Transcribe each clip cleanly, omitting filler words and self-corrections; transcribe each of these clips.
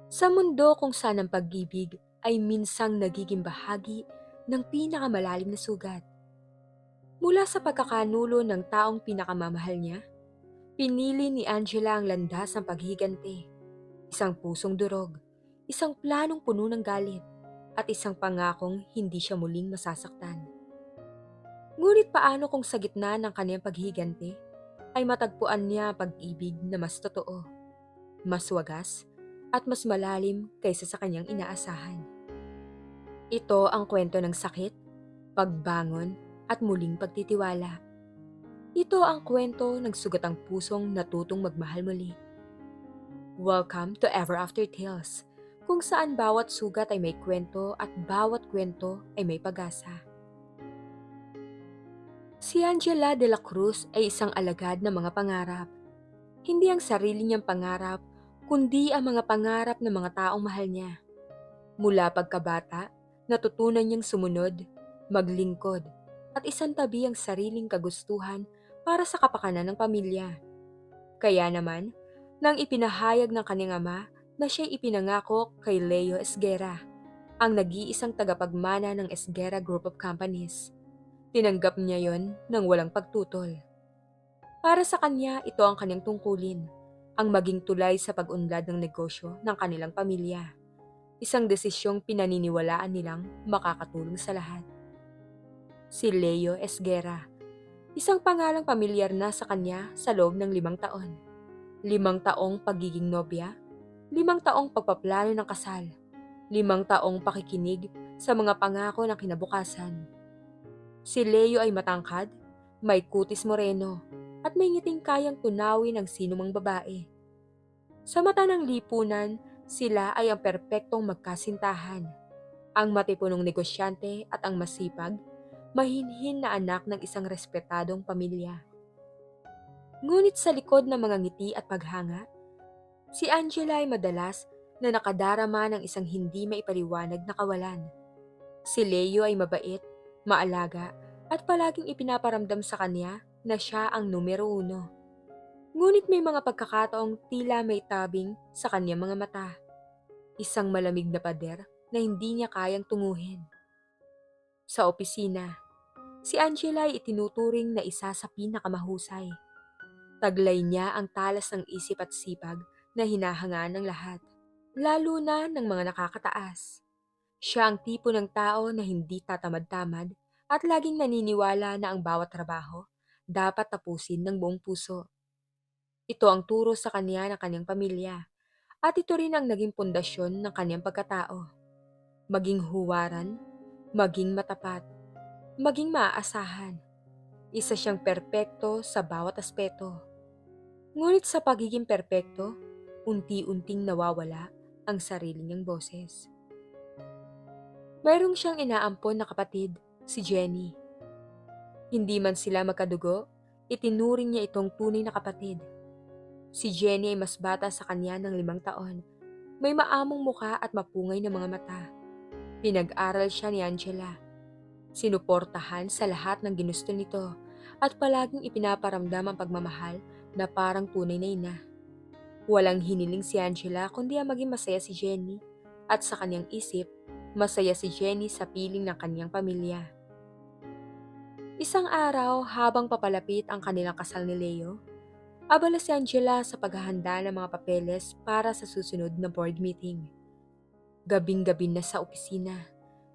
Sa mundo kung saan ang pag-ibig ay minsang nagiging bahagi ng pinakamalalim na sugat. Mula sa pagkakanulo ng taong pinakamamahal niya, pinili ni Angela ang landas ng paghiganti, isang pusong durog, isang planong puno ng galit, at isang pangakong hindi siya muling masasaktan. Ngunit paano kung sa gitna ng kanyang paghiganti ay matagpuan niya ang pag-ibig na mas totoo, mas wagas, at mas malalim kaysa sa kanyang inaasahan? Ito ang kwento ng sakit, pagbangon, at muling pagtitiwala. Ito ang kwento ng sugatang pusong natutong magmahal muli. Welcome to Ever After Tales, kung saan bawat sugat ay may kwento at bawat kwento ay may pag-asa. Si Angela de la Cruz ay isang alagad ng mga pangarap. Hindi ang sarili niyang pangarap, kundi ang mga pangarap ng mga taong mahal niya. Mula pagkabata, natutunan niyang sumunod, maglingkod, at isantabi ang sariling kagustuhan para sa kapakanan ng pamilya. Kaya naman, nang ipinahayag ng kanyang ama na siya'y ipinangako kay Leo Esguera, ang nag-iisang tagapagmana ng Esguera Group of Companies, tinanggap niya yon ng walang pagtutol. Para sa kanya, ito ang kanyang tungkulin, ang maging tulay sa pag-unlad ng negosyo ng kanilang pamilya. Isang desisyong pinaniniwalaan nilang makakatulong sa lahat. Si Leo Esguera, isang pangalang pamilyar na sa kanya sa loob ng 5 taon. 5 taong pagiging nobya, 5 taong pagpaplano ng kasal, 5 taong pakikinig sa mga pangako ng kinabukasan. Si Leo ay matangkad, may kutis moreno, at may ngiting kayang tunawin ng sinumang babae. Sa mata ng lipunan, sila ay ang perpektong magkasintahan, ang matipunong negosyante at ang masipag, mahinhin na anak ng isang respetadong pamilya. Ngunit sa likod ng mga ngiti at paghanga, si Angela ay madalas na nakadarama ng isang hindi maipaliwanag na kawalan. Si Leo ay mabait, maalaga, at palaging ipinaparamdam sa kanya na siya ang numero 1. Ngunit may mga pagkakataong tila may tabing sa kanyang mga mata. Isang malamig na pader na hindi niya kayang tunguhin. Sa opisina, si Angela ay itinuturing na isa sa pinakamahusay. Taglay niya ang talas ng isip at sipag na hinahangaan ng lahat, lalo na ng mga nakakataas. Siya ang tipo ng tao na hindi tatamad-tamad at laging naniniwala na ang bawat trabaho dapat tapusin ng buong puso. Ito ang turo sa kanya ng kanyang pamilya at ito rin ang naging pundasyon ng kanyang pagkatao. Maging huwaran, maging matapat, maging maaasahan. Isa siyang perpekto sa bawat aspeto. Ngunit sa pagiging perpekto, unti-unting nawawala ang sarili niyang boses. Mayroong siyang inaampon na kapatid, si Jenny. Hindi man sila magkadugo, itinuring niya itong tunay na kapatid. Si Jenny ay mas bata sa kanya ng 5 taon. May maamong muka at mapungay na mga mata. Pinag-aral siya ni Angela. Sinuportahan sa lahat ng ginusto nito at palaging ipinaparamdam ang pagmamahal na parang tunay na ina. Walang hiniling si Angela kundi ang maging masaya si Jenny at sa kanyang isip, masaya si Jenny sa piling ng kanyang pamilya. Isang araw habang papalapit ang kanilang kasal ni Leo, abala si Angela sa paghahanda ng mga papeles para sa susunod na board meeting. Gabing-gabi na sa opisina,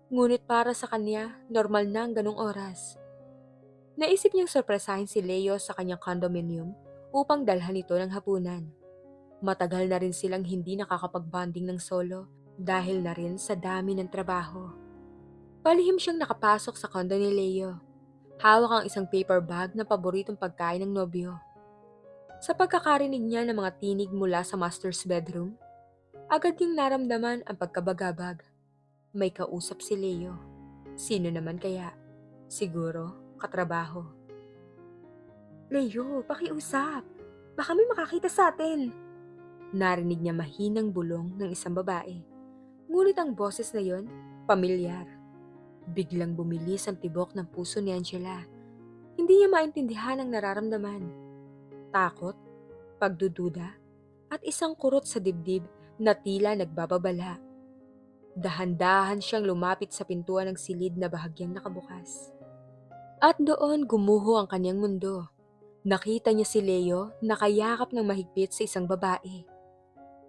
ngunit para sa kanya, normal na ang ganong oras. Naisip niyang sorpresahin si Leo sa kanyang condominium upang dalhan ito ng hapunan. Matagal na rin silang hindi nakakapag-bonding ng solo dahil na rin sa dami ng trabaho. Palihim siyang nakapasok sa condo ni Leo. Hawak ang isang paper bag na paboritong pagkain ng nobyo. Sa pagkakarinig niya ng mga tinig mula sa master's bedroom, agad niyang naramdaman ang pagkabagabag. May kausap si Leo. Sino naman kaya? Siguro, katrabaho. Leo, pakiusap. Baka may makakita sa atin. Narinig niya mahinang bulong ng isang babae. Ngunit ang boses na yon, pamilyar. Biglang bumilis ang tibok ng puso ni Angela. Hindi niya maintindihan ang nararamdaman. Takot, pagdududa, at isang kurot sa dibdib na tila nagbababala. Dahan-dahan siyang lumapit sa pintuan ng silid na bahagyang nakabukas. At doon gumuho ang kanyang mundo. Nakita niya si Leo nakayakap ng mahigpit sa isang babae.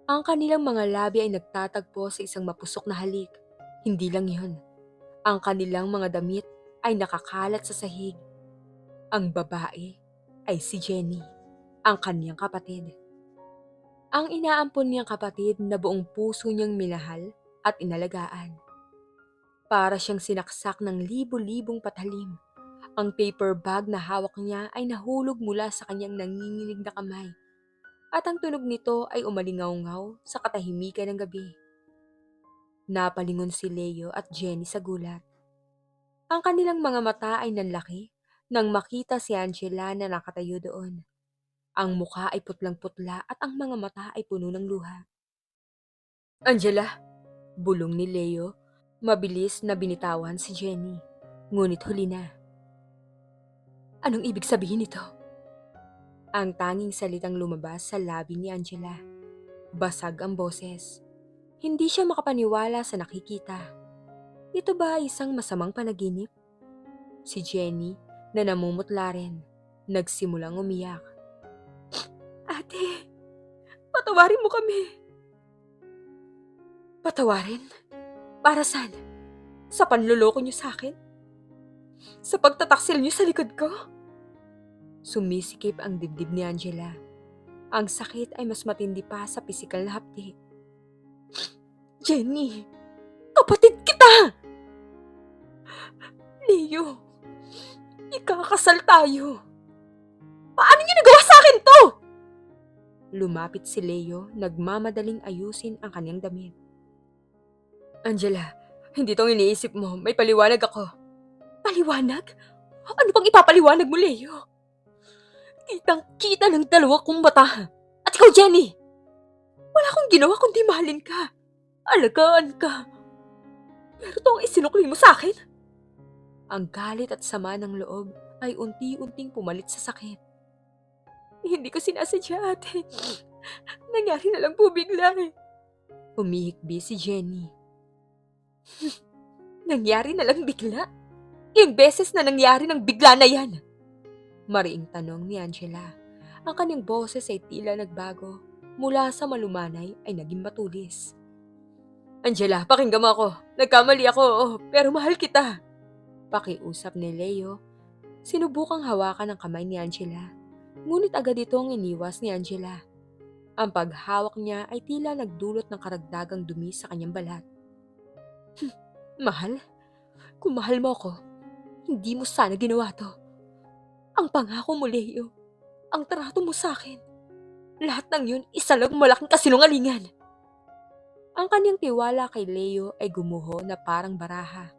Ang kanilang mga labi ay nagtatagpo sa isang mapusok na halik. Hindi lang yun. Ang kanilang mga damit ay nakakalat sa sahig. Ang babae ay si Jenny, ang kaniyang kapatid. Ang inaampon niyang kapatid na buong puso niyang minahal at inalagaan. Para siyang sinaksak ng libo-libong patalim. Ang paper bag na hawak niya ay nahulog mula sa kanyang nanginginig na kamay. At ang tunog nito ay umalingaw-ngaw sa katahimikan ng gabi. Napalingon si Leo at Jenny sa gulat. Ang kanilang mga mata ay nanlaki nang makita si Angela na nakatayo doon. Ang mukha ay putlang-putla at ang mga mata ay puno ng luha. Angela, bulong ni Leo, mabilis na binitawan si Jenny. Ngunit huli na. Anong ibig sabihin nito? Ang tanging salitang lumabas sa labi ni Angela. Basag ang boses. Hindi siya makapaniwala sa nakikita. Ito ba ay isang masamang panaginip? Si Jenny, na namumutla rin, nagsimulang umiyak. Ate, patawarin mo kami. Patawarin? Para saan? Sa panloloko niyo sa akin? Sa pagtataksil niyo sa likod ko? Sumisikip ang dibdib ni Angela. Ang sakit ay mas matindi pa sa pisikal na hapdi. Jenny, kapatid kita! Leo, ikakasal tayo. Paano niyo nagawa sa akin to? Lumapit si Leo, nagmamadaling ayusin ang kanyang damit. Angela, hindi tong iniisip mo. May paliwanag ako. Paliwanag? Ano pang ipapaliwanag mo, Leo? Kitang-kita ng dalawa kong mata. At ikaw, Jenny, wala akong ginawa kundi mahalin ka. Alagaan ka. Pero ito ang isinukli mo sa akin. Ang galit at sama ng loob ay unti-unting pumalit sa sakit. Hindi ko sinasadya, ate. Nangyari na lang po bigla eh. Humihikbi si Jenny. Nangyari na lang bigla? Ilang beses na nangyari ng bigla na yan? Mariing tanong ni Angela. Ang kanyang boses ay tila nagbago. Mula sa malumanay ay naging matulis. Angela, pakinggan mo ako. Nagkamali ako, pero mahal kita. Pakiusap ni Leo. Sinubukang hawakan ang kamay ni Angela. Ngunit agad itong iniwas ni Angela. Ang paghawak niya ay tila nagdulot ng karagdagang dumi sa kanyang balat. Mahal? Kung mahal mo ako, hindi mo sana ginawa to. Ang pangako mo, Leo. Ang trato mo sa akin. Lahat ng yun, isa lang malaking kasinungalingan. Ang kanyang tiwala kay Leo ay gumuho na parang baraha.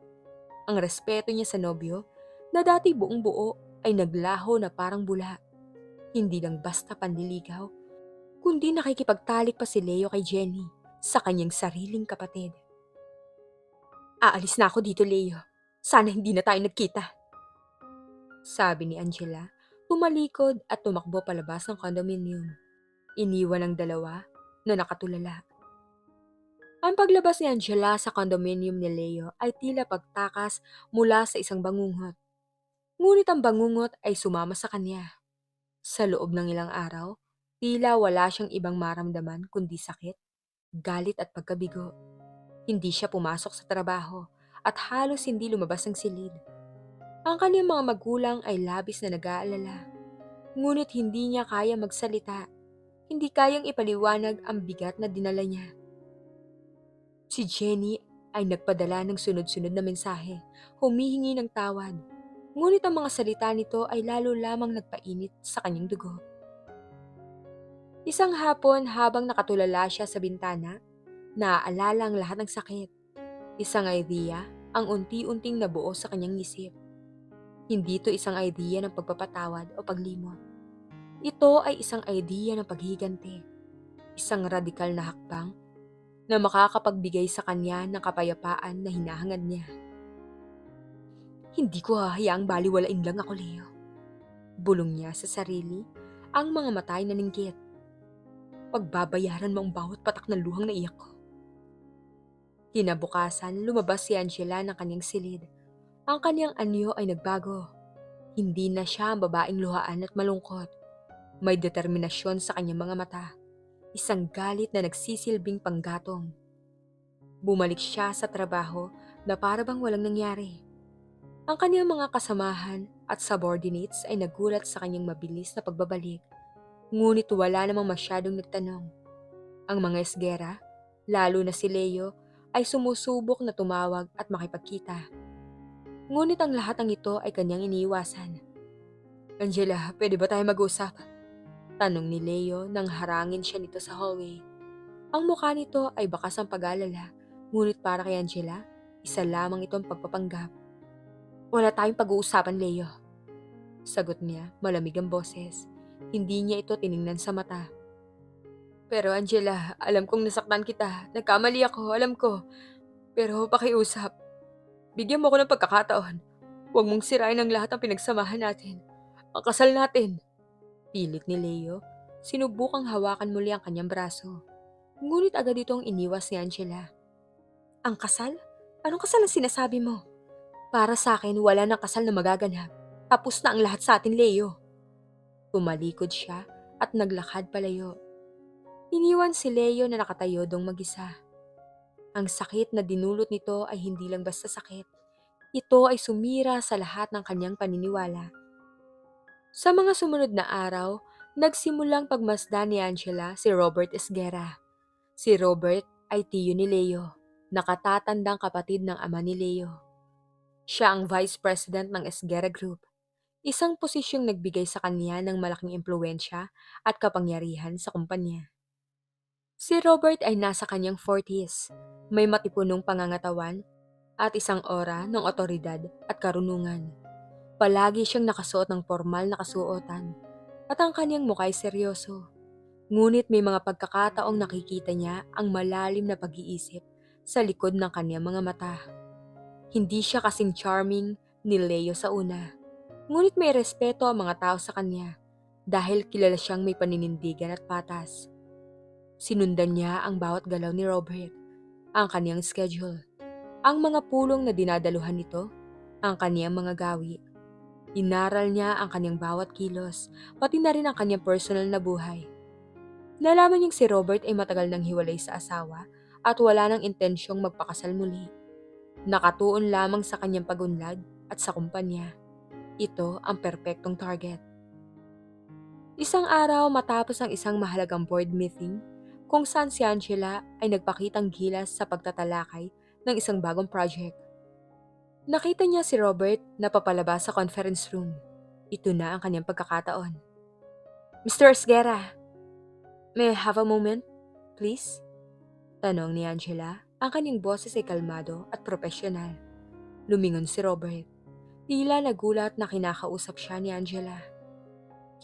Ang respeto niya sa nobyo, na dati buong buo, ay naglaho na parang bula. Hindi lang basta panliligaw, kundi nakikipagtalik pa si Leo kay Jenny sa kanyang sariling kapatid. Aalis na ako dito, Leo. Sana hindi na tayo nagkita. Sabi ni Angela, tumalikod at tumakbo palabas ng condominium. Iniwan ang dalawa na nakatulala. Ang paglabas ni Angela sa condominium ni Leo ay tila pagtakas mula sa isang bangungot. Ngunit ang bangungot ay sumama sa kanya. Sa loob ng ilang araw, tila wala siyang ibang maramdaman kundi sakit, galit at pagkabigo. Hindi siya pumasok sa trabaho at halos hindi lumabas ng silid. Ang kanyang mga magulang ay labis na nag-aalala. Ngunit hindi niya kaya magsalita. Hindi kayang ipaliwanag ang bigat na dinala niya. Si Jenny ay nagpadala ng sunod-sunod na mensahe, humihingi ng tawad. Ngunit ang mga salita nito ay lalo lamang nagpainit sa kanyang dugo. Isang hapon habang nakatulala siya sa bintana, naaalala ang lahat ng sakit. Isang idea ang unti-unting nabuo sa kanyang isip. Hindi ito isang idea ng pagpapatawad o paglimot. Ito ay isang idea ng paghiganti. Isang radikal na hakbang na makakapagbigay sa kanya ng kapayapaan na hinahangad niya. Hindi ko hahayaang baliwalain lang ako, Leo. Bulong niya sa sarili, ang mga mata ay naninggit. Pagbabayaran mo ang bawat patak ng luhang naiyak ko. Kinabukasan, lumabas si Angela ng kanyang silid. Ang kanyang anyo ay nagbago. Hindi na siya ang babaeng luhaan at malungkot. May determinasyon sa kanyang mga mata. Isang galit na nagsisilbing panggatong. Bumalik siya sa trabaho na para bang walang nangyari. Ang kanyang mga kasamahan at subordinates ay nagulat sa kanyang mabilis na pagbabalik. Ngunit wala namang masyadong nagtanong. Ang mga esgera, lalo na si Leo, ay sumusubok na tumawag at makipagkita. Ngunit ang lahat ng ito ay kanyang iniiwasan. Angela, pwede ba tayo mag-usap? Tanong ni Leo nang harangin siya nito sa hallway. Ang mukha nito ay bakas ang pag-alala, ngunit para kay Angela, isa lamang itong pagpapanggap. Wala tayong pag-uusapan, Leo. Sagot niya, malamig ang boses. Hindi niya ito tiningnan sa mata. Pero Angela, alam kong nasaktan kita. Nagkamali ako, alam ko. Pero pakiusap. Bigyan mo ako ng pagkakataon. Huwag mong sirain ang lahat ng pinagsamahan natin. Ang kasal natin. Pilit ni Leo. Sinubukang hawakan muli ang kanyang braso. Ngunit agad itong iniwas ni Angela. Ang kasal? Anong kasal ang sinasabi mo? Para sa akin, wala nang kasal na magaganap. Tapos na ang lahat sa atin, Leo. Tumalikod siya at naglakad palayo. Iniwan si Leo na nakatayo dong mag-isa. Ang sakit na dinulot nito ay hindi lang basta sakit. Ito ay sumira sa lahat ng kanyang paniniwala. Sa mga sumunod na araw, nagsimulang pagmasdan ni Angela si Robert Esguerra. Si Robert ay tiyo ni Leo, nakatatandang kapatid ng ama ni Leo. Siya ang vice president ng Esguerra Group, isang posisyong nagbigay sa kanya ng malaking impluensya at kapangyarihan sa kumpanya. Si Robert ay nasa kanyang 40s, may matipunong pangangatawan at isang aura ng otoridad at karunungan. Palagi siyang nakasuot ng formal na kasuotan at ang kanyang mukha ay seryoso. Ngunit may mga pagkakataong nakikita niya ang malalim na pag-iisip sa likod ng kanyang mga mata. Hindi siya kasing charming ni Leo sa una. Ngunit may respeto ang mga tao sa kanya dahil kilala siyang may paninindigan at patas. Sinundan niya ang bawat galaw ni Robert, ang kaniyang schedule, ang mga pulong na dinadaluhan nito, ang kaniyang mga gawi. Inaral niya ang kaniyang bawat kilos, pati na rin ang kaniyang personal na buhay. Nalaman niyang si Robert ay matagal nang hiwalay sa asawa at wala nang intensyong magpakasal muli. Nakatuon lamang sa kanyang pagunlad at sa kumpanya. Ito ang perpektong target. Isang araw matapos ang isang mahalagang board meeting, kung saan si Angela ay nagpakitang gilas sa pagtatalakay ng isang bagong project. Nakita niya si Robert na papalabas sa conference room. Ito na ang kanyang pagkakataon. Mr. Esguerra, may I have a moment, please? Tanong ni Angela. Ang kanyang boses ay kalmado at profesional. Lumingon si Robert. Tila nagulat na kinakausap siya ni Angela.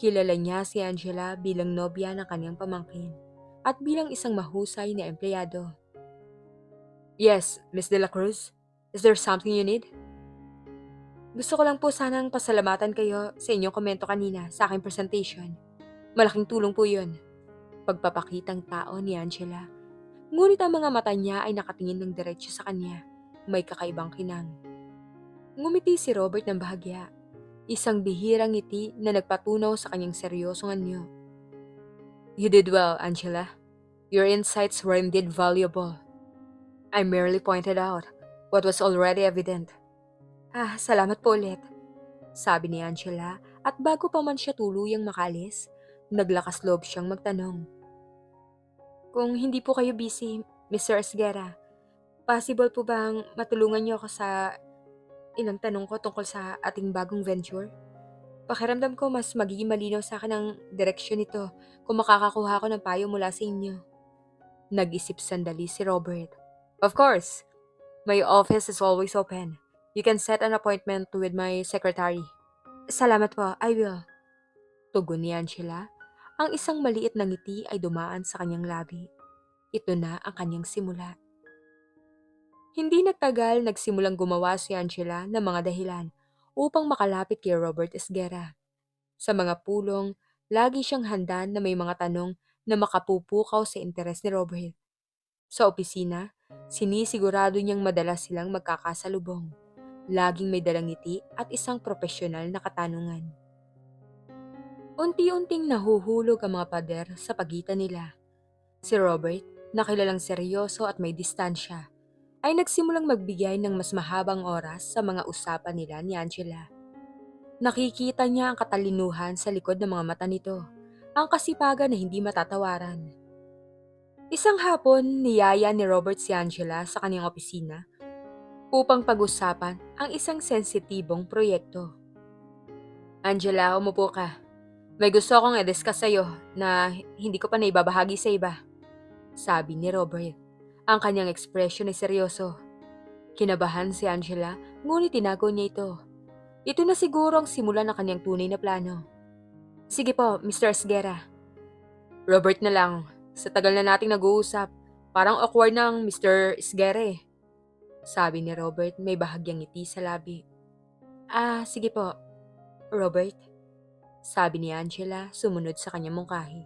Kilala niya si Angela bilang nobya ng kanyang pamangkin at bilang isang mahusay na empleyado. Yes, Miss De La Cruz. Is there something you need? Gusto ko lang po sanang pasalamatan kayo sa inyong komento kanina sa aking presentation. Malaking tulong po yun. Pagpapakitang tao ni Angela. Ngunit ang mga mata niya ay nakatingin ng diretsyo sa kanya. May kakaibang kinang. Ngumiti si Robert ng bahagya. Isang bihirang ngiti na nagpatunaw sa kanyang seryosong anyo. You did well, Angela. Your insights were indeed valuable. I merely pointed out what was already evident. Salamat po ulit, sabi ni Angela at bago pa man siya tuluyang makalis, naglakas loob siyang magtanong. Kung hindi po kayo busy, Mr. Esguerra, possible po bang matulungan niyo ako sa ilang tanong ko tungkol sa ating bagong venture? Pakiramdam ko mas magiging malinaw sa akin ang direksyon nito kung makakakuha ko ng payo mula sa inyo. Nag-isip sandali si Robert. Of course, my office is always open. You can set an appointment with my secretary. Salamat po, I will. Tugon ni Angela. Ang isang maliit na ngiti ay dumaan sa kanyang labi. Ito na ang kanyang simula. Hindi nagtagal nagsimulang gumawa si Angela ng mga dahilan upang makalapit kay Robert Esguerra. Sa mga pulong, lagi siyang handa na may mga tanong na makapupukaw sa interes ni Robert. Sa opisina, sinisigurado niyang madalas silang magkakasalubong. Laging may dalang ngiti at isang propesyonal na katanungan. Unti-unting nahuhulog ang mga pader sa pagitan nila. Si Robert, na kilalang seryoso at may distansya, ay nagsimulang magbigay ng mas mahabang oras sa mga usapan nila ni Angela. Nakikita niya ang katalinuhan sa likod ng mga mata nito, ang kasipagan na hindi matatawaran. Isang hapon, niyaya ni Robert si Angela sa kanyang opisina upang pag-usapan ang isang sensitibong proyekto. Angela, umupo ka. May gusto akong i-discuss sa'yo na hindi ko pa naibabahagi sa iba, sabi ni Robert. Ang kanyang ekspresyon ay seryoso. Kinabahan si Angela, ngunit tinago niya ito. Ito na siguro ang simula ng kanyang tunay na plano. Sige po, Mr. Esguerra. Robert na lang. Sa tagal na nating nag-uusap, parang awkward ng Mr. Esguerra eh, sabi ni Robert, may bahagyang ngiti sa labi. Sige po, Robert, sabi ni Angela, sumunod sa kanyang mungkahi.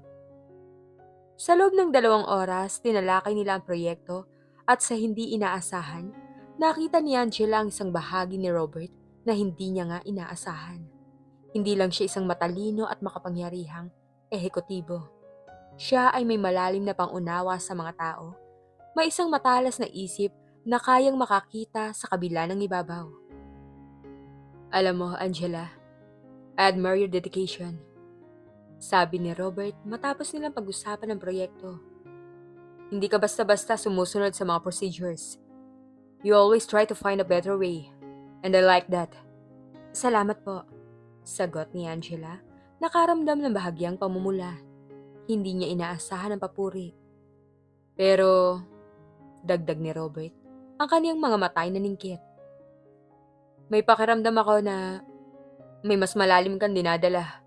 Sa loob ng 2 oras, tinalakay nila ang proyekto at sa hindi inaasahan, nakita ni Angela ang isang bahagi ni Robert na hindi niya nga inaasahan. Hindi lang siya isang matalino at makapangyarihang ehekutibo. Siya ay may malalim na pangunawa sa mga tao, may isang matalas na isip na kayang makakita sa kabila ng ibabaw. Alam mo, Angela, I admire your dedication, sabi ni Robert matapos nilang pag-usapan ng proyekto. Hindi ka basta-basta sumusunod sa mga procedures. You always try to find a better way, and I like that. Salamat po, sagot ni Angela, nakaramdam ng bahagyang pamumula. Hindi niya inaasahan ang papuri. Pero, dagdag ni Robert, ang kaniyang mga mata ay naningkit. May pakiramdam ako na may mas malalim kang dinadala.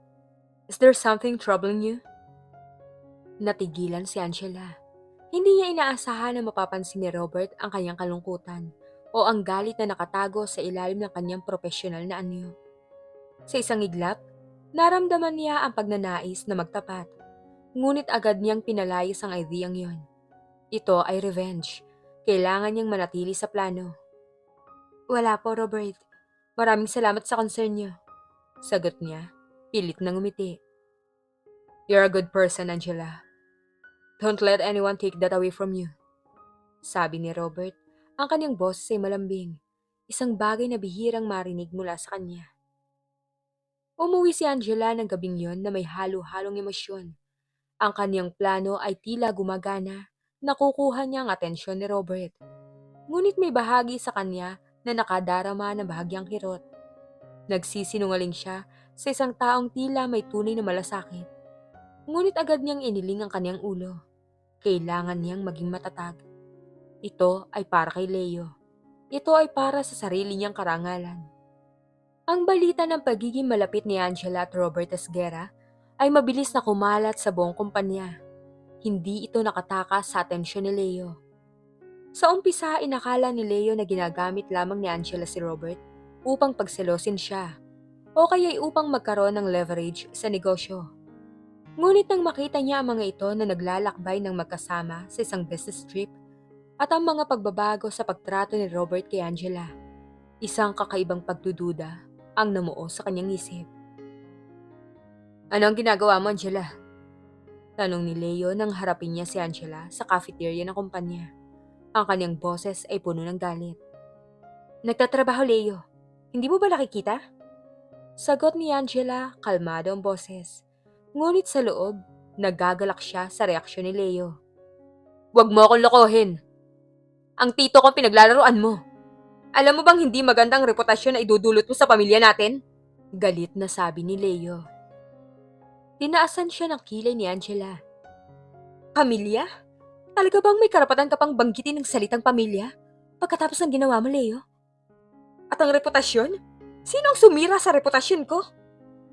Is there something troubling you? Natigilan si Angela. Hindi niya inaasahan na mapapansin ni Robert ang kanyang kalungkutan o ang galit na nakatago sa ilalim ng kanyang propesyonal na anyo. Sa isang iglap, naramdaman niya ang pagnanais na magtapat. Ngunit agad niyang pinalayas ang ideyang yon. Ito ay revenge. Kailangan niyang manatili sa plano. Wala po, Robert. Maraming salamat sa concern niyo, sagot niya, pilit na ngumiti. You're a good person, Angela. Don't let anyone take that away from you, sabi ni Robert. Ang kanyang boses ay malambing, isang bagay na bihirang marinig mula sa kanya. Umuwi si Angela ng gabing yon na may halo-halong emosyon. Ang kanyang plano ay tila gumagana, nakukuha niya ang atensyon ni Robert. Ngunit may bahagi sa kanya na nakadarama ng bahagyang kirot. Nagsisinungaling siya sa isang taong tila may tunay na malasakit. Ngunit agad niyang iniling ang kanyang ulo. Kailangan niyang maging matatag. Ito ay para kay Leo. Ito ay para sa sarili niyang karangalan. Ang balita ng pagiging malapit ni Angela at Robert Esguerra ay mabilis na kumalat sa buong kumpanya. Hindi ito nakatakas sa atensyon ni Leo. Sa umpisa, inakala ni Leo na ginagamit lamang ni Angela si Robert upang pagselosin siya o kaya'y upang magkaroon ng leverage sa negosyo. Ngunit nang makita niya ang mga ito na naglalakbay ng magkasama sa isang business trip at ang mga pagbabago sa pagtrato ni Robert kay Angela, isang kakaibang pagdududa ang namuo sa kanyang isip. Ano ang ginagawa mo, Angela? Tanong ni Leo nang harapin niya si Angela sa cafeteria ng kumpanya. Ang kanyang boses ay puno ng galit. Nagtatrabaho, Leo. Hindi mo ba nakikita? Sagot ni Angela, kalmado ang boses. Ngunit sa loob, nagagalak siya sa reaksyon ni Leo. Huwag mo akong lokohin. Ang tito kong pinaglalaroan mo. Alam mo bang hindi magandang reputasyon na idudulot mo sa pamilya natin? Galit na sabi ni Leo. Tinaasan siya ng kilay ni Angela. Pamilya? Talaga bang may karapatan ka pang banggitin ng salitang pamilya pagkatapos ng ginawa mo, Leo? At ang reputasyon? Sino ang sumira sa reputasyon ko?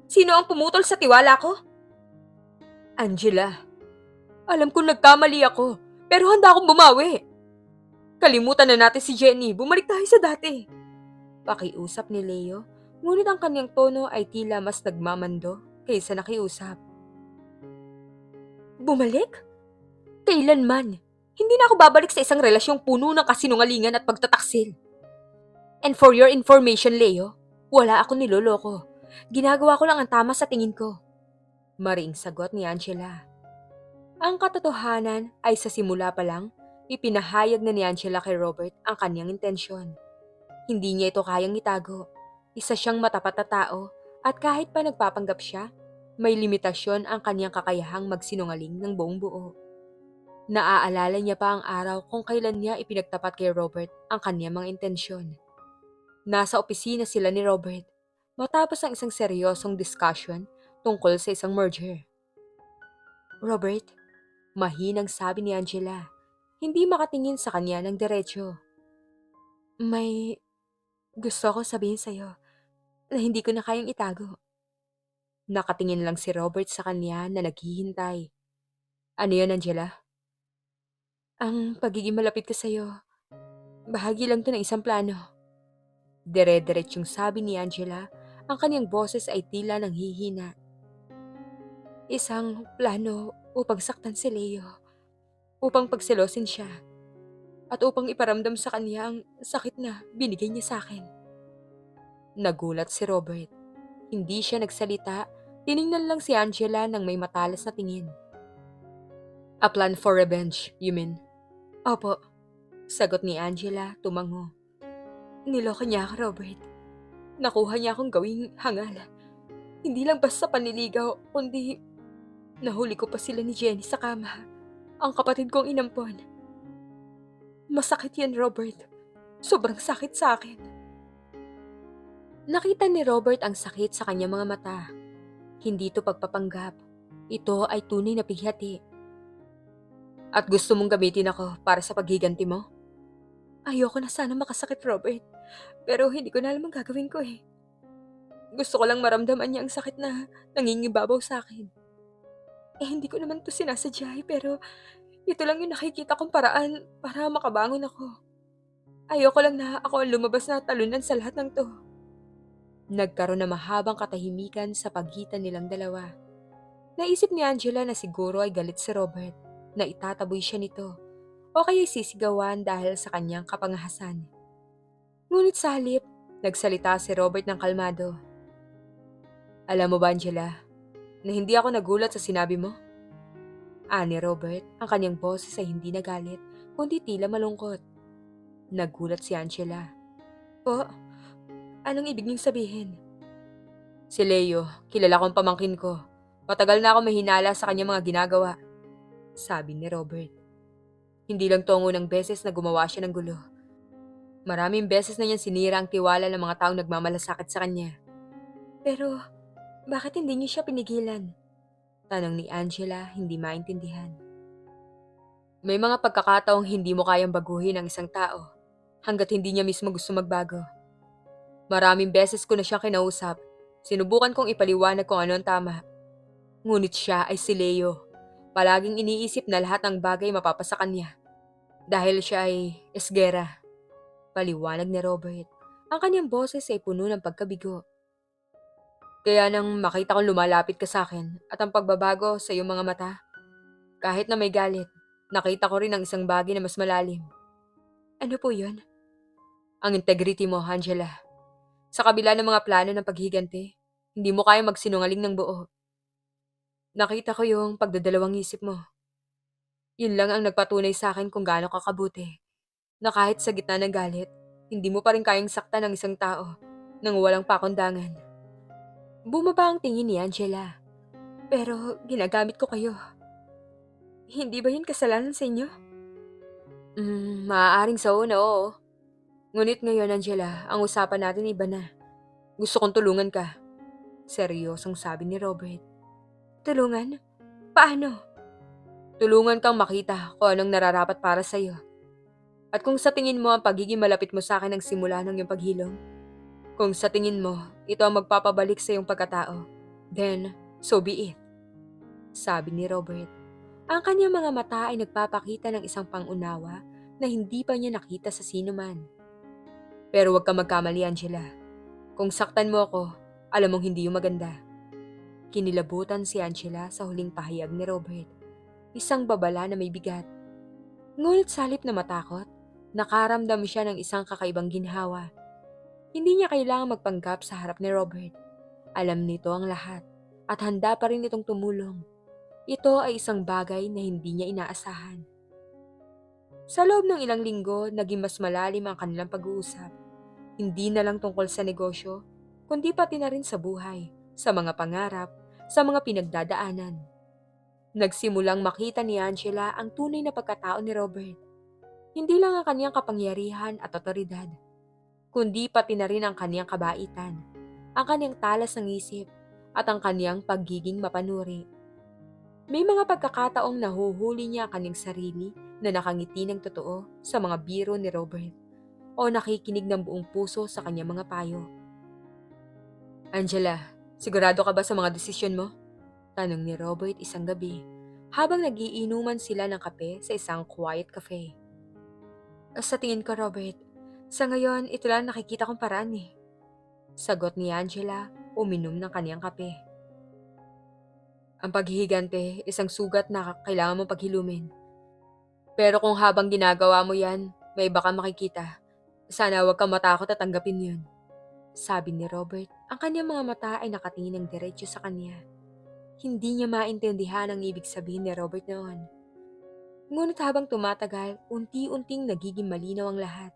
Sino ang pumutol sa tiwala ko? Angela, alam kong nagkamali ako, pero handa akong bumawi. Kalimutan na natin si Jenny, bumalik tayo sa dati. Pakiusap ni Leo, ngunit ang kanyang tono ay tila mas nagmamando kaysa nakiusap. Bumalik? Kailanman? Hindi na ako babalik sa isang relasyong puno ng kasinungalingan at pagtataksil. And for your information, Leo, wala akong niloloko. Ginagawa ko lang ang tama sa tingin ko. Maring sagot ni Angela. Ang katotohanan ay sa simula pa lang, ipinahayag na ni Angela kay Robert ang kanyang intensyon. Hindi niya ito kayang itago. Isa siyang matapat na tao at kahit pa nagpapanggap siya, may limitasyon ang kanyang kakayahang magsinungaling ng buong buo. Naaalala niya pa ang araw kung kailan niya ipinagtapat kay Robert ang kanyang mga intensyon. Nasa opisina sila ni Robert matapos ang isang seryosong discussion tungkol sa isang merger. Robert, mahinang sabi ni Angela, hindi makatingin sa kanya ng diretsyo. May gusto ko sabihin sa'yo na hindi ko na kayang itago. Nakatingin lang si Robert sa kanya na naghihintay. Ano yan, Angela? Ang pagiging malapit ko sa'yo, bahagi lang to ng isang plano. Dire-diretsyong sabi ni Angela, ang kanyang boses ay tila nang hihina. Isang plano upang saktan si Leo, upang pagselosin siya, at upang iparamdam sa kanya ang sakit na binigay niya sa akin. Nagulat si Robert. Hindi siya nagsalita, tiningnan lang si Angela nang may matalas na tingin. A plan for revenge, you mean? Opo, sagot ni Angela tumango. Niloko niya ako, Robert. Nakuha niya akong gawing hangal. Hindi lang basta panliligaw, kundi nahuli ko pa sila ni Jenny sa kama. Ang kapatid kong inampon. Masakit yan, Robert. Sobrang sakit sa akin. Nakita ni Robert ang sakit sa kanyang mga mata. Hindi ito pagpapanggap. Ito ay tunay na pighati. At gusto mong gamitin ako para sa paghiganti mo? Ayoko na sana makasakit, Robert. Pero hindi ko na alam ang gagawin ko eh. Gusto ko lang maramdaman niya ang sakit na nangingibabaw sa akin. Hindi ko naman to sinasadya pero ito lang yung nakikita kong paraan para makabangon ako. Ayoko lang na ako ang lumabas na talunan sa lahat ng to. Nagkaroon na mahabang katahimikan sa pagitan nilang dalawa. Naisip ni Angela na siguro ay galit si Robert na itataboy siya nito o kaya sisigawan dahil sa kanyang kapangahasan. Ngunit sa halip, nagsalita si Robert ng kalmado. Alam mo ba, Angela, na hindi ako nagulat sa sinabi mo? Ani Robert, ang kanyang boses ay hindi nagalit, kundi tila malungkot. Nagulat si Angela. Po, anong ibig niyong sabihin? Si Leo, kilala kong pamangkin ko. Matagal na ako mahinala sa kanyang mga ginagawa. Sabi ni Robert. Hindi lang to ang unang beses na gumawa siya ng gulo. Maraming beses na niyang sinira ang tiwala ng mga taong nagmamalasakit sa kanya. Pero, bakit hindi niyo siya pinigilan? Tanong ni Angela, hindi maintindihan. May mga pagkakataong hindi mo kayang baguhin ang isang tao hanggat hindi niya mismo gusto magbago. Maraming beses ko na siyang kinausap. Sinubukan kong ipaliwanag kung ano ang tama. Ngunit siya ay si Leo. Palaging iniisip na lahat ng bagay mapapasa kanya. Dahil siya ay esgera. Paliwanag ni Robert. Ang kanyang boses ay puno ng pagkabigo. Kaya nang makita kong lumalapit ka sa akin at ang pagbabago sa iyong mga mata, kahit na may galit, nakita ko rin ang isang bagay na mas malalim. Ano po yun? Ang integrity mo, Angela. Sa kabila ng mga plano ng paghiganti, hindi mo kaya magsinungaling ng buo. Nakita ko yung pagdadalawang isip mo. Yun lang ang nagpatunay sa akin kung gaano ka kabuti. Na kahit sa gitna ng galit, hindi mo pa rin kayang saktan ng isang tao nang walang pakundangan. Bumaba ang tingin ni Angela. Pero ginagamit ko kayo. Hindi ba yun kasalanan sa inyo? Maaaring sa una, oo. Ngunit ngayon, Angela, ang usapan natin iba na. Gusto kong tulungan ka. Seryosong sabi ni Robert. Tulungan? Paano? Tulungan kang makita kung anong nararapat para sa'yo. At kung sa tingin mo ang pagiging malapit mo sa akin ang simula ng iyong paghilom, kung sa tingin mo ito ang magpapabalik sa iyong pagkatao, then so be it. Sabi ni Robert. Ang kanyang mga mata ay nagpapakita ng isang pangunawa na hindi pa niya nakita sa sino man. Pero huwag ka magkamali, Angela. Kung saktan mo ako, alam mong hindi yung maganda. Kinilabutan si Angela sa huling pahayag ni Robert. isang babala na may bigat. Ngunit sa halip na matakot, nakaramdam siya ng isang kakaibang ginhawa. Hindi niya kailangang magpanggap sa harap ni Robert. Alam nito ang lahat at handa pa rin itong tumulong. Ito ay isang bagay na hindi niya inaasahan. Sa loob ng ilang linggo, naging mas malalim ang kanilang pag-uusap. Hindi na lang tungkol sa negosyo, kundi pati na rin sa buhay, sa mga pangarap, sa mga pinagdadaanan. Nagsimulang makita ni Angela ang tunay na pagkatao ni Robert. Hindi lang ang kaniyang kapangyarihan at otoridad, kundi pati na rin ang kaniyang kabaitan, ang kaniyang talas ng isip, at ang kaniyang pagiging mapanuri. May mga pagkakataong nahuhuli niya ang kaniyang sarili na nakangiti ng totoo sa mga biro ni Robert o nakikinig ng buong puso sa kanyang mga payo. Angela, sigurado ka ba sa mga desisyon mo? Tanong ni Robert isang gabi habang nagiinuman sila ng kape sa isang quiet cafe. Sa tingin ko, Robert, sa ngayon ito lang nakikita kong paraan eh. Sagot ni Angela, uminom ng kaniyang kape. Ang paghihigante, isang sugat na kailangan mong paghilumin. Pero kung habang ginagawa mo yan, may iba kang makikita. Sana huwag kang matakot at tanggapin yun. Sabi ni Robert, ang kanyang mga mata ay nakatingin ng diretso sa kanya. Hindi niya maintindihan ang ibig sabihin ni Robert noon. Ngunit habang tumatagal, unti-unting nagiging malinaw ang lahat.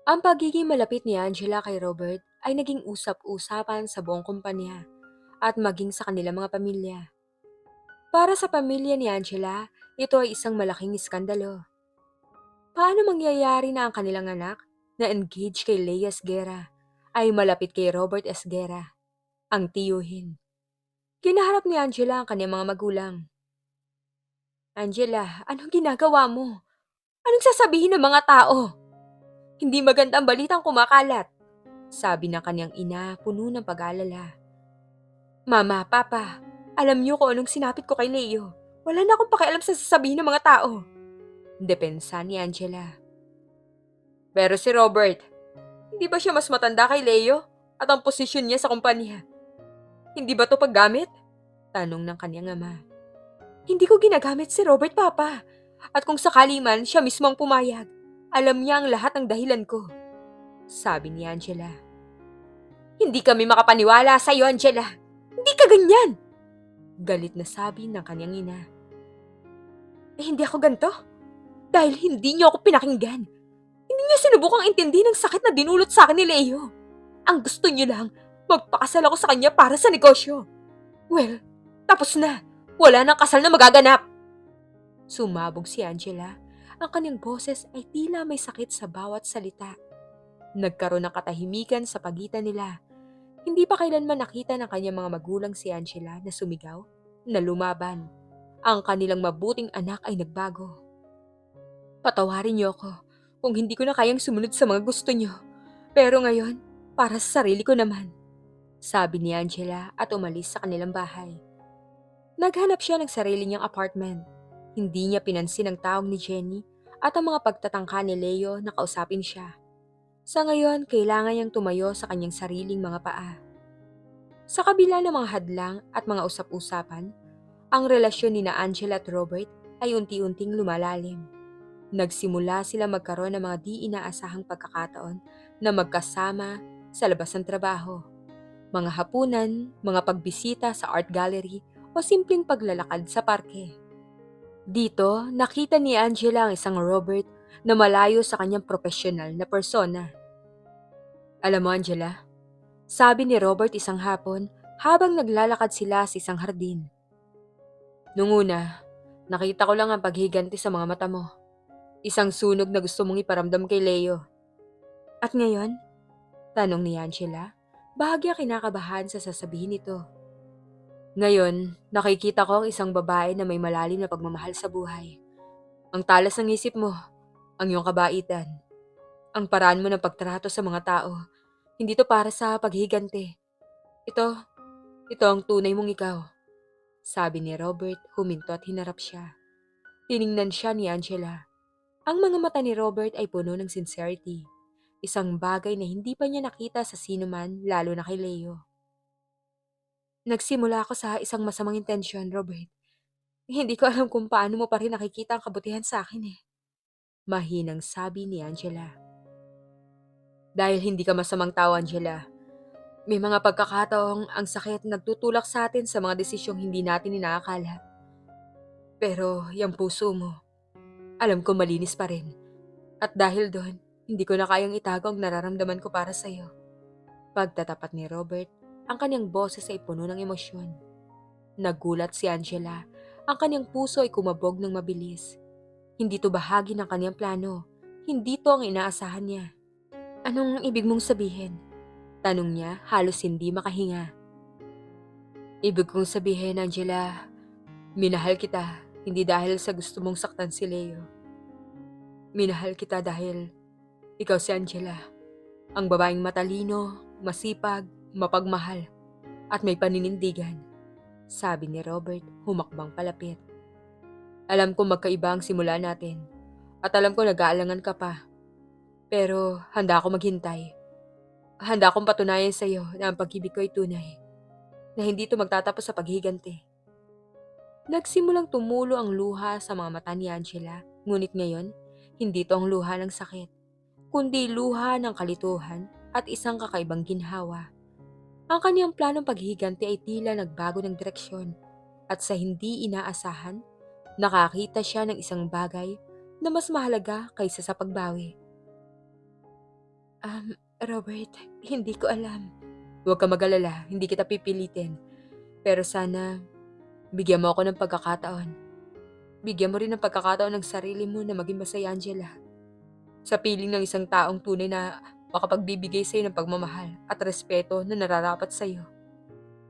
Ang pagiging malapit ni Angela kay Robert ay naging usap-usapan sa buong kumpanya at maging sa kanilang mga pamilya. Para sa pamilya ni Angela, ito ay isang malaking iskandalo. Paano mangyayari na ang kanilang anak na engaged kay Lea Esguerra ay malapit kay Robert Esguerra, ang tiyuhin? Kinaharap ni Angela ang kanyang mga magulang. Angela, anong ginagawa mo? Anong sasabihin ng mga tao? Hindi maganda ang balitang kumakalat, sabi ng kanyang ina puno ng pag-aalala. Mama, Papa, alam niyo kung anong sinapit ko kay Leo. Wala na akong pakialam sa sasabihin ng mga tao. Depensa ni Angela. Pero si Robert, hindi ba siya mas matanda kay Leo at ang posisyon niya sa kumpanya? Hindi ba to paggamit? Tanong ng kanyang ama. Hindi ko ginagamit si Robert, Papa. At kung sakali man siya mismo ang pumayag, alam niya ang lahat ng dahilan ko. Sabi ni Angela. Hindi kami makapaniwala sa iyo, Angela. Hindi ka ganyan. Galit na sabi ng kanyang ina. Hindi ako ganito. Dahil hindi niyo ako pinakinggan. Hindi niyo sinubukang intindihin ang sakit na dinulot sa akin ni Leo. Ang gusto niyo lang, magpakasal ako sa kanya para sa negosyo. Well, tapos na. Wala nang kasal na magaganap. Sumabog si Angela. Ang kanyang boses ay tila may sakit sa bawat salita. Nagkaroon ng katahimikan sa pagitan nila. Hindi pa kailanman nakita ng kanyang mga magulang si Angela na sumigaw, na lumaban. Ang kanilang mabuting anak ay nagbago. Patawarin niyo ako kung hindi ko na kayang sumunod sa mga gusto niyo. Pero ngayon, para sa sarili ko naman. Sabi ni Angela at umalis sa kanilang bahay. Naghanap siya ng sarili niyang apartment. Hindi niya pinansin ang tawag ni Jenny at ang mga pagtatangka ni Leo na kausapin siya. Sa ngayon, kailangan niyang tumayo sa kanyang sariling mga paa. Sa kabila ng mga hadlang at mga usap-usapan, ang relasyon ni na Angela at Robert ay unti-unting lumalalim. Nagsimula sila magkaroon ng mga di inaasahang pagkakataon na magkasama sa labas ng trabaho. Mga hapunan, mga pagbisita sa art gallery o simpleng paglalakad sa parke. Dito, nakita ni Angela ang isang Robert na malayo sa kanyang profesional na persona. Alam mo, Angela, sabi ni Robert isang hapon habang naglalakad sila sa isang hardin. Nung una, nakita ko lang ang paghiganti sa mga mata mo. Isang sunog na gusto mong iparamdam kay Leo. At ngayon? Tanong ni Angela, bahagya kinakabahan sa sasabihin nito. Ngayon, nakikita ko ang isang babae na may malalim na pagmamahal sa buhay. Ang talas ng isip mo, ang iyong kabaitan, ang paraan mo ng pagtrato sa mga tao. Hindi to para sa paghigante. Ito, ito ang tunay mong ikaw. Sabi ni Robert, huminto at hinarap siya. Tiningnan siya ni Angela. Ang mga mata ni Robert ay puno ng sincerity. Isang bagay na hindi pa niya nakita sa sinuman, lalo na kay Leo. Nagsimula ako sa isang masamang intensyon, Robert. Hindi ko alam kung paano mo pa rin nakikita ang kabutihan sa akin eh. Mahinang sabi ni Angela. Dahil hindi ka masamang tao, Angela. May mga pagkakataong ang sakit nagtutulak sa atin sa mga desisyong hindi natin inaakala. Pero yung puso mo, alam ko malinis pa rin. At dahil doon, hindi ko na kayang itago ang nararamdaman ko para sa'yo. Pagtatapat ni Robert, ang kanyang boses ay puno ng emosyon. Nagulat si Angela. Ang kanyang puso ay kumabog ng mabilis. Hindi to bahagi ng kanyang plano. Hindi to ang inaasahan niya. Anong ibig mong sabihin? Tanong niya, halos hindi makahinga. Ibig kong sabihin, Angela, minahal kita, hindi dahil sa gusto mong saktan si Leo. Minahal kita dahil ikaw si Angela, ang babaeng matalino, masipag, mapagmahal, at may paninindigan, sabi ni Robert, humakbang palapit. Alam ko magkaiba ang simula natin, at alam ko nag-aalangan ka pa, pero handa ako maghintay. Handa akong patunayan sa iyo na ang pag-ibig ko ay tunay, na hindi ito magtatapos sa paghiganti. Nagsimulang tumulo ang luha sa mga mata ni Angela, ngunit ngayon, hindi ito ang luha ng sakit, kundi luha ng kalituhan at isang kakaibang ginhawa. Ang kaniyang planong paghihiganti ay tila nagbago ng direksyon at sa hindi inaasahan, nakakita siya ng isang bagay na mas mahalaga kaysa sa pagbawi. Robert, hindi ko alam. Huwag ka mag-alala, hindi kita pipilitin. Pero sana, bigyan mo ako ng pagkakataon. Bigyan mo rin ng pagkakataon ng sarili mo na maging masaya, Angela. Sa piling ng isang taong tunay na makapagbibigay sa'yo ng pagmamahal at respeto na nararapat sa'yo,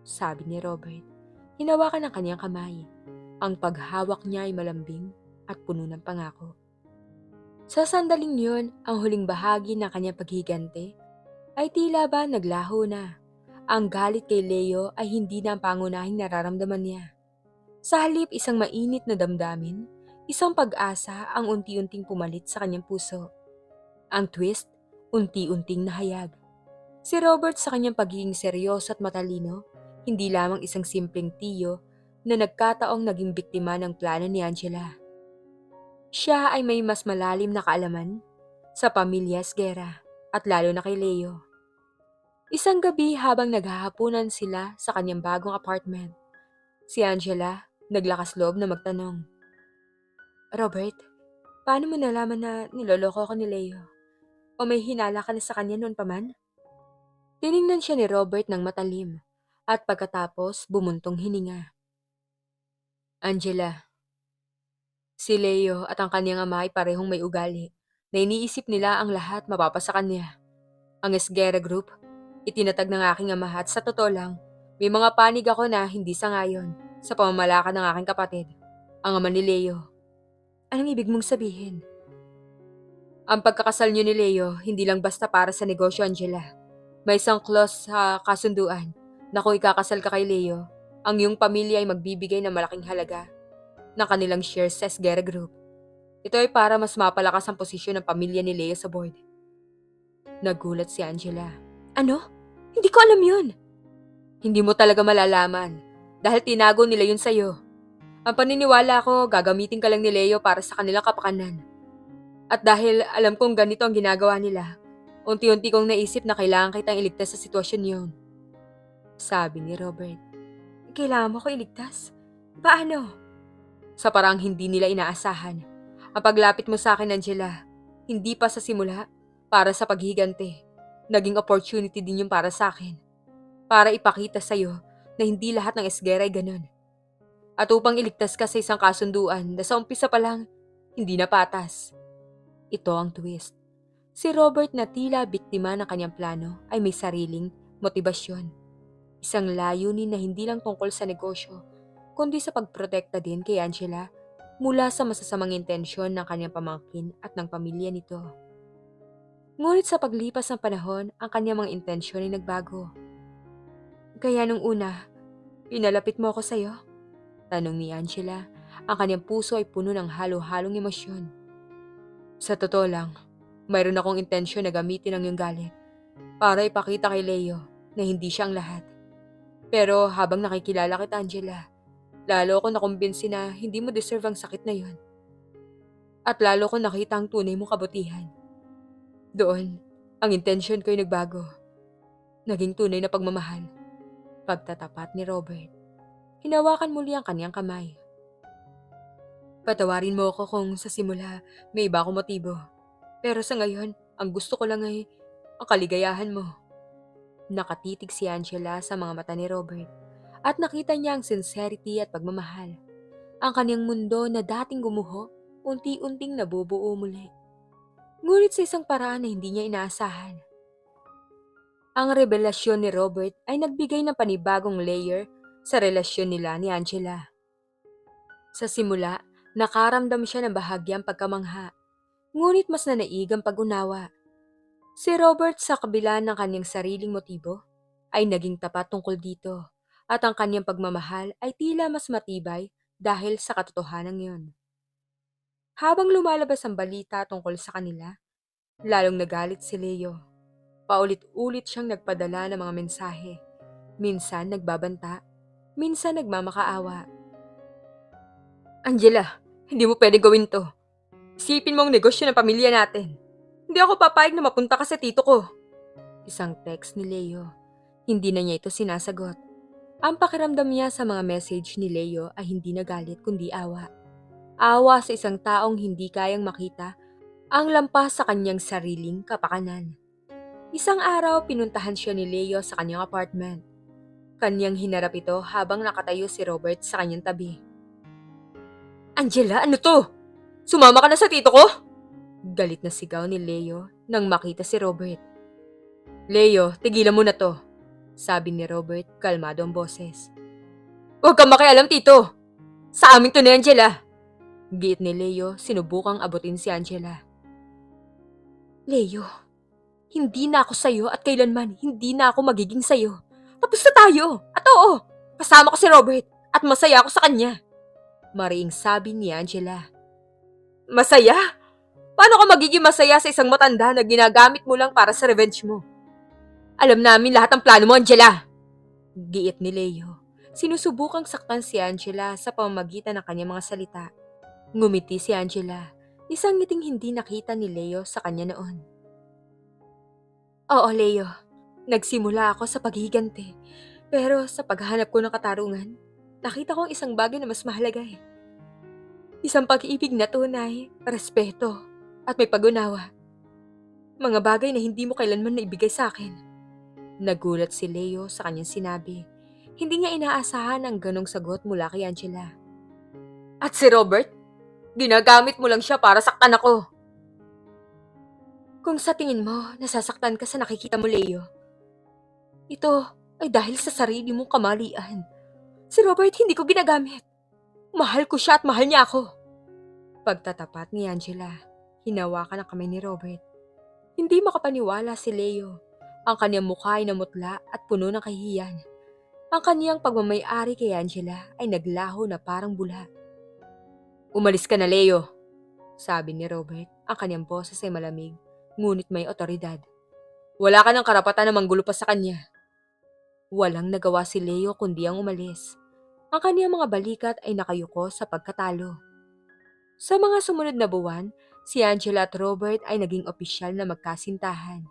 sabi ni Robert. Hinawakan ang kanyang kamay. Ang paghawak niya ay malambing at puno ng pangako. Sa sandaling yun, ang huling bahagi ng kanyang paghiganti ay tila ba naglaho na. Ang galit kay Leo ay hindi na ang pangunahing nararamdaman niya. Sa halip isang mainit na damdamin, isang pag-asa ang unti-unting pumalit sa kanyang puso. Ang twist, unti-unting nahayag. Si Robert sa kanyang pagiging seryoso at matalino, hindi lamang isang simpleng tiyo na nagkataong naging biktima ng plano ni Angela. Siya ay may mas malalim na kaalaman sa pamilya Esguerra at lalo na kay Leo. Isang gabi habang naghahapunan sila sa kanyang bagong apartment, si Angela naglakas loob na magtanong. Robert, paano mo nalaman na niloloko ko ni Leo? O may hinala ka na sa kanya noon pa man? Tiningnan siya ni Robert ng matalim at pagkatapos bumuntong hininga. Angela, si Leo at ang kanyang ama ay parehong may ugali na iniisip nila ang lahat mapapasa kanya. Ang Esguerra Group, itinatag ng aking ama at sa totoo lang, may mga panig ako na hindi sangayon sa pamamalakad ng aking kapatid, ang ama ni Leo. Anong ibig mong sabihin? Ang pagkakasal niyo ni Leo hindi lang basta para sa negosyo, Angela. May isang clause sa kasunduan na kung ikakasal ka kay Leo, ang iyong pamilya ay magbibigay ng malaking halaga ng kanilang shares sa Esguerra Group. Ito ay para mas mapalakas ang posisyon ng pamilya ni Leo sa board. Nagulat si Angela. Ano? Hindi ko alam yun. Hindi mo talaga malalaman dahil tinago nila yun sa'yo. Ang paniniwala ko, gagamitin ka lang ni Leo para sa kanilang kapakanan. At dahil alam kong ganito ang ginagawa nila, unti-unti kong naisip na kailangan kitang iligtas sa sitwasyon yun. Sabi ni Robert. Kailangan mo ko iligtas? Paano? Sa parang hindi nila inaasahan. Ang paglapit mo sa akin, Angela, hindi pa sa simula, para sa paghiganti. Naging opportunity din yung para sa akin. Para ipakita sa'yo na hindi lahat ng Esguerra ay ganun. At upang iligtas ka sa isang kasunduan na sa umpisa pa lang, hindi na patas. Ito ang twist. Si Robert na tila biktima ng kanyang plano ay may sariling motibasyon. Isang layunin na hindi lang tungkol sa negosyo, kundi sa pagprotekta din kay Angela mula sa masasamang intensyon ng kanyang pamangkin at ng pamilya nito. Ngunit sa paglipas ng panahon, ang kanyang mga intensyon ay nagbago. Kaya nung una, pinalapit mo ako sa'yo? Tanong ni Angela. Ang kanyang puso ay puno ng halo-halong emosyon. Sa totoo lang, mayroon akong intensyon na gamitin ang iyong galit para ipakita kay Leo na hindi siya ang lahat. Pero habang nakikilala kita, Angela, Lalo ako nakumbinsi na hindi mo deserve ang sakit na yon. At lalo ko nakita ang tunay mong kabutihan. Doon, ang intensyon ko'y nagbago. Naging tunay na pagmamahal. Pagtatapat ni Robert. Hinawakan muli ang kanyang kamay. Patawarin mo ako kung sa simula may iba akong motibo. Pero sa ngayon, ang gusto ko lang ay ang kaligayahan mo. Nakatitig si Angela sa mga mata ni Robert at nakita niya ang sincerity at pagmamahal. Ang kanyang mundo na dating gumuho, unti-unting nabubuo muli. Ngunit sa isang paraan na hindi niya inaasahan. Ang revelasyon ni Robert ay nagbigay ng panibagong layer sa relasyon nila ni Angela. Sa simula, nakaramdam siya ng bahagyang pagkamangha, ngunit mas nanaig ang pag-unawa. Si Robert sa kabila ng kanyang sariling motibo ay naging tapat tungkol dito at ang kanyang pagmamahal ay tila mas matibay dahil sa katotohanan yon. Habang lumalabas ang balita tungkol sa kanila, lalong nagalit si Leo. Paulit-ulit siyang nagpadala ng mga mensahe. Minsan nagbabanta, minsan nagmamakaawa. Angela, hindi mo pwede gawin to. Isipin mo ang negosyo ng pamilya natin. Hindi ako papayag na mapunta ka sa tito ko. Isang text ni Leo. Hindi na niya ito sinasagot. Ang pakiramdam niya sa mga message ni Leo ay hindi na galit kundi awa. Awa sa isang taong hindi kayang makita ang lampas sa kanyang sariling kapakanan. Isang araw pinuntahan siya ni Leo sa kanyang apartment. Kanyang hinarap ito habang nakatayo si Robert sa kanyang tabi. Angela, ano to? Sumama ka na sa tito ko? Galit na sigaw ni Leo nang makita si Robert. Leo, tigilan mo na to, sabi ni Robert, kalmado ang boses. Huwag kang makialam, tito. Sa amin to ni Angela. Giit ni Leo, sinubukang abutin si Angela. Leo, hindi na ako sa'yo at kailanman hindi na ako magiging sa'yo. Tapos na tayo. At oo, kasama ko si Robert at masaya ako sa kanya. Mariing sabi ni Angela. Masaya? Paano ka magiging masaya sa isang matanda na ginagamit mo lang para sa revenge mo? Alam namin lahat ng plano mo, Angela. Giit ni Leo. Sinusubukang saktan si Angela sa pamamagitan ng kanyang mga salita. Ngumiti si Angela. Isang ngiting hindi nakita ni Leo sa kanya noon. Oo, Leo. Nagsimula ako sa paghihiganti. Pero sa paghahanap ko ng katarungan, nakita ko ang isang bagay na mas mahalaga eh. Isang pag-ibig na tunay, respeto, at may pag-unawa. Mga bagay na hindi mo kailanman naibigay sa akin. Nagulat si Leo sa kanyang sinabi. Hindi niya inaasahan ang ganong sagot mula kay Angela. At si Robert? Ginagamit mo lang siya para saktan ako. Kung sa tingin mo, nasasaktan ka sa nakikita mo, Leo, ito ay dahil sa sarili mong kamalian. Si Robert hindi ko ginagamit. Mahal ko siya at mahal niya ako. Pagtatapat ni Angela, hinawakan ang kamay ni Robert. Hindi makapaniwala si Leo. Ang kanyang mukha ay namutla at puno ng kahihiyan. Ang kanyang pagmamay-ari kay Angela ay naglaho na parang bula. Umalis ka na, Leo, sabi ni Robert. Ang kanyang boses ay malamig, ngunit may otoridad. Wala ka ng karapatan na manggulo pa sa kanya. Walang nagawa si Leo kundi ang umalis. Ang kanyang mga balikat ay nakayuko sa pagkatalo. Sa mga sumunod na buwan, si Angela at Robert ay naging opisyal na magkasintahan.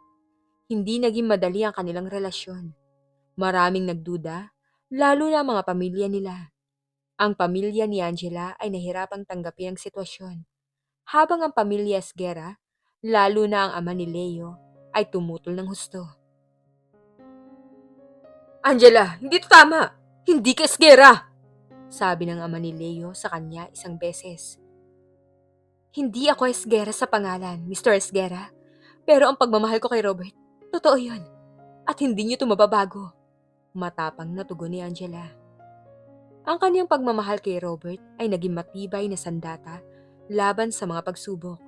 Hindi naging madali ang kanilang relasyon. Maraming nagduda, lalo na ang mga pamilya nila. Ang pamilya ni Angela ay nahirapang tanggapin ang sitwasyon, habang ang pamilya Esguera, lalo na ang ama ni Leo, ay tumutol ng husto. Angela, hindi ito tama! Hindi ka Esguera! Sabi ng ama ni Leo sa kanya isang beses. Hindi ako Esguera sa pangalan, Mr. Esguera. Pero ang pagmamahal ko kay Robert, totoo yun. At hindi niyo ito mababago. Matapang na tugon ni Angela. Ang kanyang pagmamahal kay Robert ay naging matibay na sandata laban sa mga pagsubok.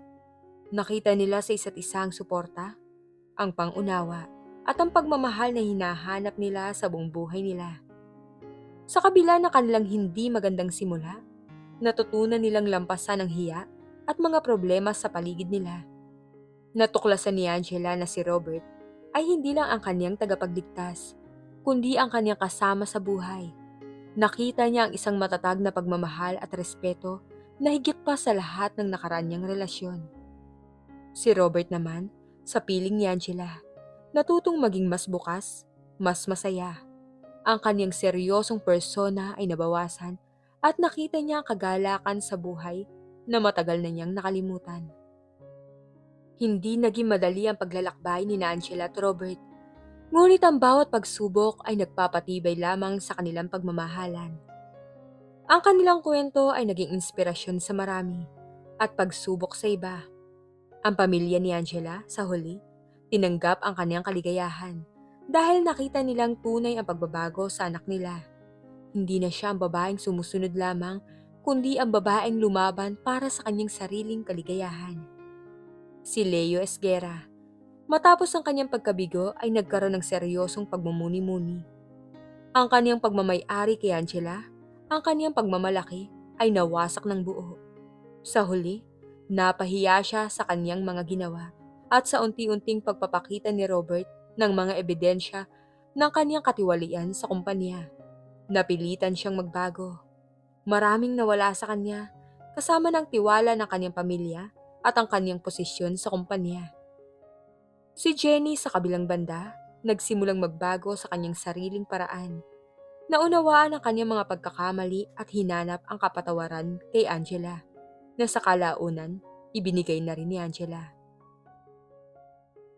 Nakita nila sa isa't isa ang suporta, ang pangunawa, at ang pagmamahal na hinahanap nila sa buong buhay nila. Sa kabila ng kanilang hindi magandang simula, natutunan nilang lampasan ang hiya at mga problema sa paligid nila. Natuklasan ni Angela na si Robert ay hindi lang ang kanyang tagapagligtas, kundi ang kanyang kasama sa buhay. Nakita niya ang isang matatag na pagmamahal at respeto na higit pa sa lahat ng nakaraan niyang relasyon. Si Robert naman, sa piling ni Angela, natutong maging mas bukas, mas masaya. Ang kanyang seryosong persona ay nabawasan at nakita niya ang kagalakan sa buhay na matagal na niyang nakalimutan. Hindi naging madali ang paglalakbay ni Angela at Robert, ngunit ang bawat pagsubok ay nagpapatibay lamang sa kanilang pagmamahalan. Ang kanilang kwento ay naging inspirasyon sa marami at pagsubok sa iba. Ang pamilya ni Angela, sa huli, tinanggap ang kanyang kaligayahan dahil nakita nilang tunay ang pagbabago sa anak nila. Hindi na siya ang babaeng sumusunod lamang, kundi ang babaeng lumaban para sa kanyang sariling kaligayahan. Si Leo Esguerra, matapos ang kanyang pagkabigo ay nagkaroon ng seryosong pagmumuni-muni. Ang kanyang pagmamay-ari kay Angela, ang kanyang pagmamalaki ay nawasak ng buo. Sa huli, napahiya siya sa kanyang mga ginawa at sa unti-unting pagpapakita ni Robert ng mga ebidensya ng kanyang katiwalian sa kumpanya. Napilitan siyang magbago. Maraming nawala sa kanya, kasama ng tiwala ng kanyang pamilya at ang kanyang posisyon sa kumpanya. Si Jenny sa kabilang banda, nagsimulang magbago sa kanyang sariling paraan. Naunawaan ang kanyang mga pagkakamali at hinanap ang kapatawaran kay Angela, na sa kalaunan, ibinigay na rin ni Angela.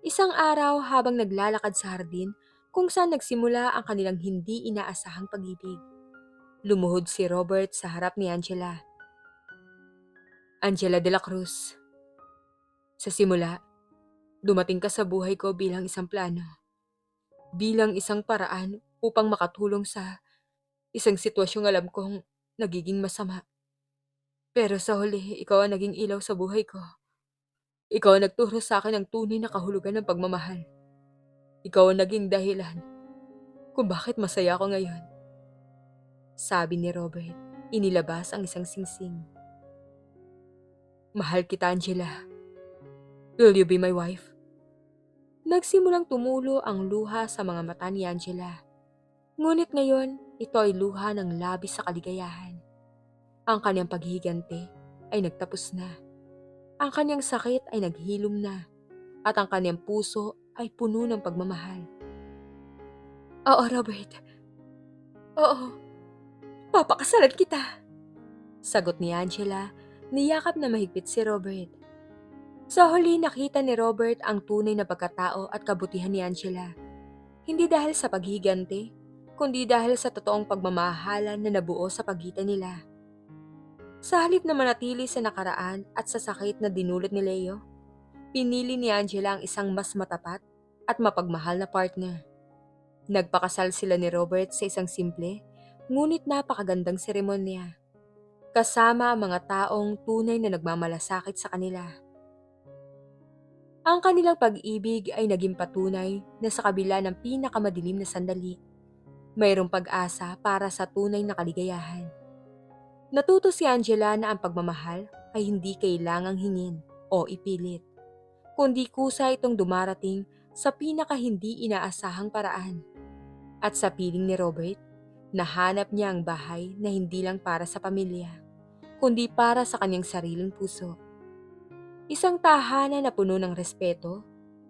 Isang araw habang naglalakad sa hardin kung saan nagsimula ang kanilang hindi inaasahang pag-ibig, lumuhod si Robert sa harap ni Angela. Angela de la Cruz, sa simula, dumating ka sa buhay ko bilang isang plano, bilang isang paraan upang makatulong sa isang sitwasyong alam kong nagiging masama. Pero sa huli, ikaw ang naging ilaw sa buhay ko. Ikaw ang nagturo sa akin ng tunay na kahulugan ng pagmamahal. Ikaw ang naging dahilan kung bakit masaya ako ngayon. Sabi ni Robert, inilabas ang isang singsing. Mahal kita, Angela. Will you be my wife? Nagsimulang tumulo ang luha sa mga mata ni Angela. Ngunit ngayon, ito ay luha ng labis sa kaligayahan. Ang kanyang paghihigante ay nagtapos na. Ang kanyang sakit ay naghilom na. At ang kanyang puso ay puno ng pagmamahal. Oo, Robert. Oo, papakasalan kita. Sagot ni Angela, niyakap na mahigpit si Robert. Sa huli nakita ni Robert ang tunay na pagkatao at kabutihan ni Angela. Hindi dahil sa paghiganti, kundi dahil sa totoong pagmamahalan na nabuo sa pagitan nila. Sa halip na manatili sa nakaraan at sa sakit na dinulot ni Leo, pinili ni Angela ang isang mas matapat at mapagmahal na partner. Nagpakasal sila ni Robert sa isang simple, ngunit napakagandang seremonya, kasama ang mga taong tunay na nagmamalasakit sa kanila. Ang kanilang pag-ibig ay naging patunay na sa kabila ng pinakamadilim na sandali, mayroong pag-asa para sa tunay na kaligayahan. Natuto si Angela na ang pagmamahal ay hindi kailangang hingin o ipilit, kundi kusa itong dumarating sa pinaka hindi inaasahang paraan. At sa piling ni Robert, nahanap niya ang bahay na hindi lang para sa pamilya, kundi para sa kanyang sariling puso. Isang tahanan na puno ng respeto,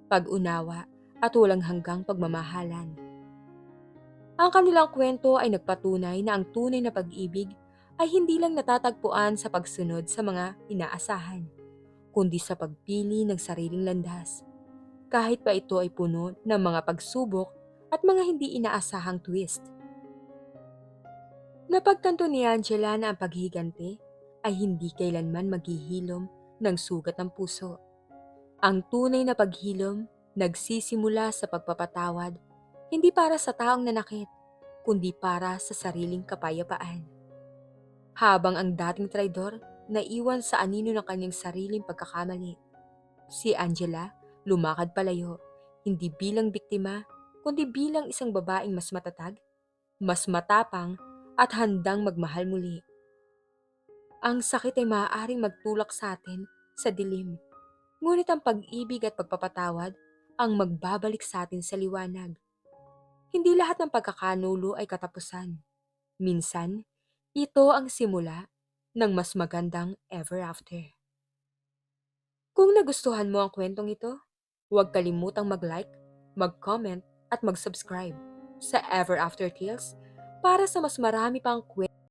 pag-unawa at walang hanggang pagmamahalan. Ang kanilang kwento ay nagpatunay na ang tunay na pag-ibig ay hindi lang natatagpuan sa pagsunod sa mga inaasahan, kundi sa pagpili ng sariling landas, kahit pa ito ay puno ng mga pagsubok at mga hindi inaasahang twist. Napagtanto ni Angela na ang paghihiganti ay hindi kailanman maghihilom ng sugat ng puso. Ang tunay na paghilom nagsisimula sa pagpapatawad, hindi para sa taong nanakit, kundi para sa sariling kapayapaan. Habang ang dating traidor naiwan sa anino ng kanyang sariling pagkakamali, si Angela lumakad palayo, hindi bilang biktima, kundi bilang isang babaeng mas matatag, mas matapang at handang magmahal muli. Ang sakit ay maaaring magtulak sa atin sa dilim, ngunit ang pag-ibig at pagpapatawad ang magbabalik sa atin sa liwanag. Hindi lahat ng pagkakanulo ay katapusan. Minsan, ito ang simula ng mas magandang ever after. Kung nagustuhan mo ang kwentong ito, huwag kalimutang mag-like, mag-comment at mag-subscribe sa Ever After Tales para sa mas marami pang kwento